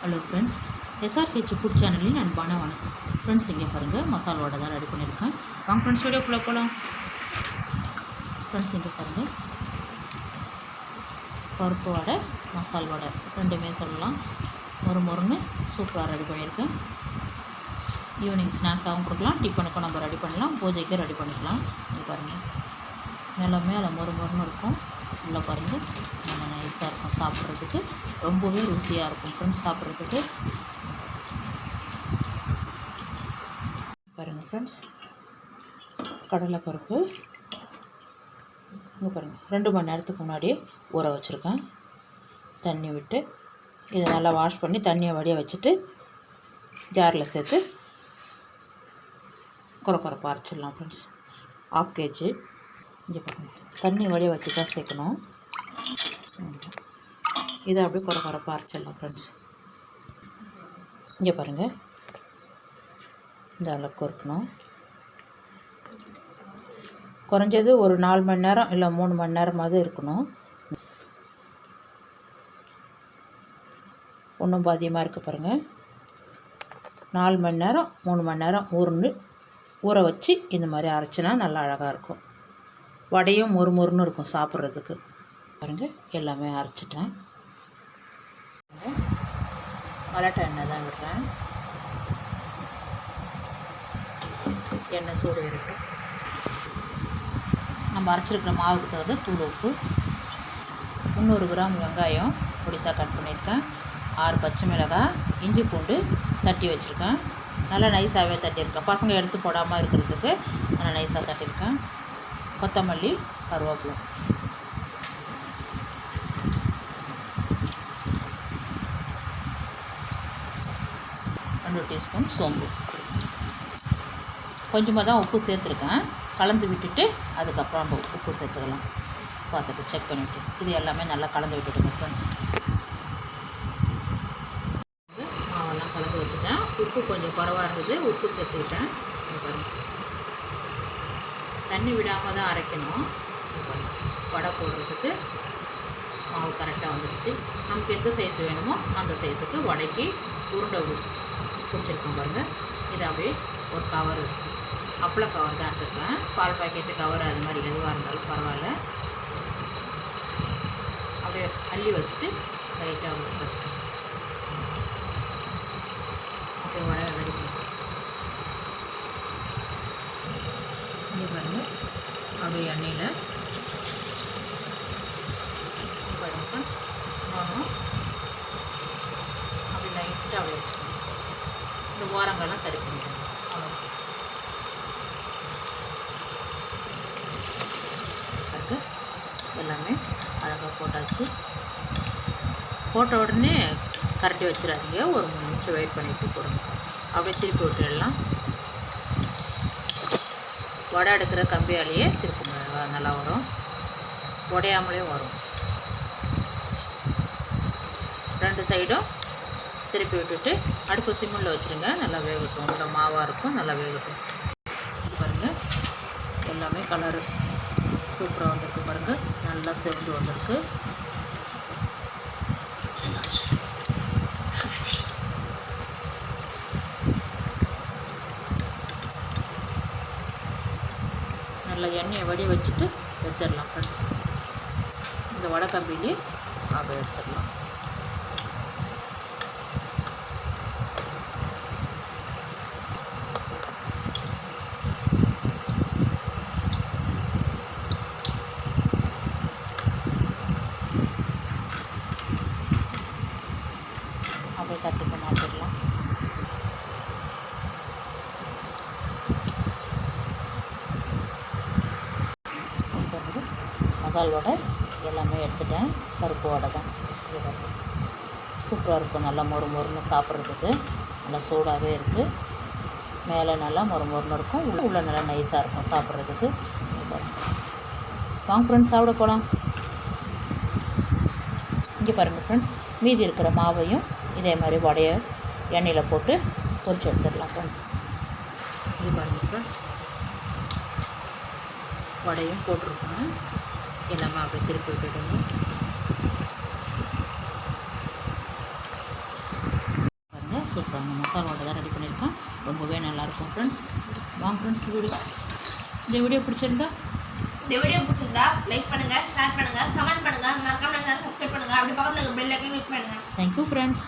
Hello friends, SRH food சேனலின் அன்பான வணக்கம். ஃப்ரெண்ட்ஸ், இங்கே பாருங்கள், மசாலா வடை தான் ரெடி பண்ணியிருக்கேன். வாங்க ஃப்ரெண்ட்ஸ், வீடியோக்குள்ளே போகலாம். ஃப்ரெண்ட்ஸ், இங்கே பாருங்கள், பருப்பு வடை, மசால் வடை ரெண்டுமே சொல்லலாம். மொறுன்னு சூப்பராக ரெடி பண்ணியிருக்கேன். ஈவினிங் ஸ்நாக்ஸாகவும் கொடுக்கலாம், டிஃபனுக்கும் நம்ம ரெடி பண்ணலாம், பூஜைக்கும் ரெடி பண்ணிக்கலாம். இங்கே பாருங்கள், மேலே மொறுன்னு இருக்கும். உள்ளே பாருங்கள், நல்லா நைஸாக இருக்கும். சாப்பிட்றதுக்கு ரொம்பவே ருசியாக இருக்கும் ஃப்ரெண்ட்ஸ். சாப்பிட்றதுக்கு பாருங்கள் ஃப்ரெண்ட்ஸ், கடலைப்பருப்பு இங்கே பாருங்கள் 2 மணி நேரத்துக்கு முன்னாடியே ஊற வச்சுருக்கேன். தண்ணி விட்டு இதை நல்லா வாஷ் பண்ணி தண்ணியை வடிய வச்சுட்டு ஜாரில் சேர்த்து குறைப்பாக அரைச்சிடலாம் ஃப்ரெண்ட்ஸ். 1/2 kg. இங்கே பாருங்கள், தண்ணி வடிய வச்சு தான் சேர்க்கணும். இதை அப்படியே குறைப்பாக அரைச்சிடலாம் ஃப்ரெண்ட்ஸ். இங்கே பாருங்கள், இந்த அளவுக்கு இருக்கணும். குறைஞ்சது ஒரு 4 மணி நேரம் இல்லை 3 மணி நேரமாவது இருக்கணும். ஒன்றும் பாதியமாக இருக்குது பாருங்கள். 4 மணி நேரம் 3 மணி நேரம் ஊற வச்சு இந்த மாதிரி அரைச்சினா நல்லா அழகாக இருக்கும். வடையும் மொறுன்னு இருக்கும் சாப்பிட்றதுக்கு. பாருங்கள், எல்லாமே அரைச்சிட்டேன். மலட்டை எண்ணெய் தான் விடுறேன். எண்ணெய் சூடு இருக்கும். நம்ம அரைச்சிருக்கிற மாவுக்கு தகுந்த தூள் உப்பு, 300 கிராம் வெங்காயம் பொடிசாக கட் பண்ணியிருக்கேன், 6 பச்சை மிளகாய், இஞ்சி பூண்டு தட்டி வச்சுருக்கேன். நல்லா நைஸாகவே தட்டியிருக்கேன், பசங்க எடுத்து போடாமல் இருக்கிறதுக்கு நல்லா நைஸாக தட்டியிருக்கேன். கொத்தமல்லி, கருவேப்பிலை, 2 டீஸ்பூன் சோம்பு. கொஞ்சமாக தான் உப்பு சேர்த்துருக்கேன். கலந்து விட்டுட்டு அதுக்கப்புறம் நம்ம உப்பு சேர்த்துக்கலாம். பார்த்துட்டு செக் பண்ணிவிட்டு இது எல்லாமே நல்லா கலந்து விட்டுடுங்க ஃப்ரெண்ட்ஸ். மாவெல்லாம் கலந்து வச்சுட்டேன். உப்பு கொஞ்சம் குறைவாக இருந்தது, உப்பு சேர்த்துக்கிட்டேன். தண்ணி விடாமல் தான் அரைக்கணும். வடை போடுறதுக்கு மாவு கரெக்டாக வந்துடுச்சு. நமக்கு எந்த சைஸ் வேணுமோ அந்த சைஸுக்கு வடைக்கு உருண்டை பிடிச்சிருக்கோம் பாருங்கள். இது அப்படியே ஒரு கவர், அப்பள கவர் தான் எடுத்துருக்கேன். பால் பாக்கெட்டு கவர் அது மாதிரி எதுவாக இருந்தாலும் பரவாயில்ல. அப்படியே அள்ளி வச்சுட்டு லைட்டாக வச்சுட்டு அப்படியே வடை ரெடி பண்ணுவோம். இங்கே பாருங்கள், அப்படியே எண்ணெயில் பாருங்கள் நானும் அப்படி லைட்டாக அப்படியே இந்த ஓரங்கள்லாம் சரி பண்ணிடுவோம். எல்லாமே அழகாக போட்டாச்சு. போட்ட உடனே கரட்டி வச்சிடாதீங்க, ஒரு 3 நிமிஷம் வெயிட் பண்ணிவிட்டு போடுங்க. அப்படியே திருப்பி விட்டுடலாம். வடை எடுக்கிற கம்பியாலேயே திருப்பி நல்லா வரும், உடையாமலே வரும். 2 சைடும் திருப்பி விட்டுட்டு அடுப்பு சிம்மில் வச்சுருங்க. நல்லா வேகட்டும். உள்ள மாவாக இருக்கும், நல்லா வேகட்டும். பாருங்கள், எல்லாமே கலரு சூப்பராக வந்திருக்கு பாருங்கள். நல்லா செவந்து வந்திருக்கு. நல்லா எண்ணெயை வடி வச்சுட்டு எடுத்துடலாம் ஃப்ரெண்ட்ஸ். இந்த வடை கம்பிலேயே அப்படியே எடுத்துடலாம். அப்படியே தட்டுக்கு மாற்றிடலாம். மசால் வடை எல்லாமே எடுத்துட்டேன். பருப்பு வடை தான் சூப்பராக இருக்கும். நல்லா மொறுன்னு சாப்பிட்றதுக்கு நல்லா சூடாகவே இருக்குது. மேலே நல்லா மொறுன்னு இருக்கும், உள்ள நல்லா நைஸாக இருக்கும் சாப்பிட்றதுக்கு. வாங்க ஃப்ரெண்ட்ஸ், சாப்பிட போகலாம். இங்கே பாருங்கள் ஃப்ரெண்ட்ஸ், மீதி இருக்கிற மாவையும் இதே மாதிரி வடையை எண்ணெயில் போட்டு பொரிச்சு எடுத்துடலாம் ஃப்ரெண்ட்ஸ். இது பாருங்கள் ஃப்ரெண்ட்ஸ், வடையும் போட்டிருக்கோங்க. எல்லாமே அப்படியே திருப்பி விட்டுடுங்க. சூப்பரான மசாலா வடை தான் ரெடி பண்ணியிருக்கேன். ரொம்பவே நல்லாயிருக்கும் ஃப்ரெண்ட்ஸ். வாங்க ஃப்ரெண்ட்ஸ், இந்த வீடியோ பிடிச்சிருந்தா லைக் பண்ணுங்கள், ஷேர் பண்ணுங்கள், கமெண்ட் பண்ணுங்கள், மறக்காம சப்ஸ்கிரைப் பண்ணுங்கள். அப்படி பக்கத்தில் பெல் ஐக்கன் கிளிக் பண்ணுங்கள். Thank you friends.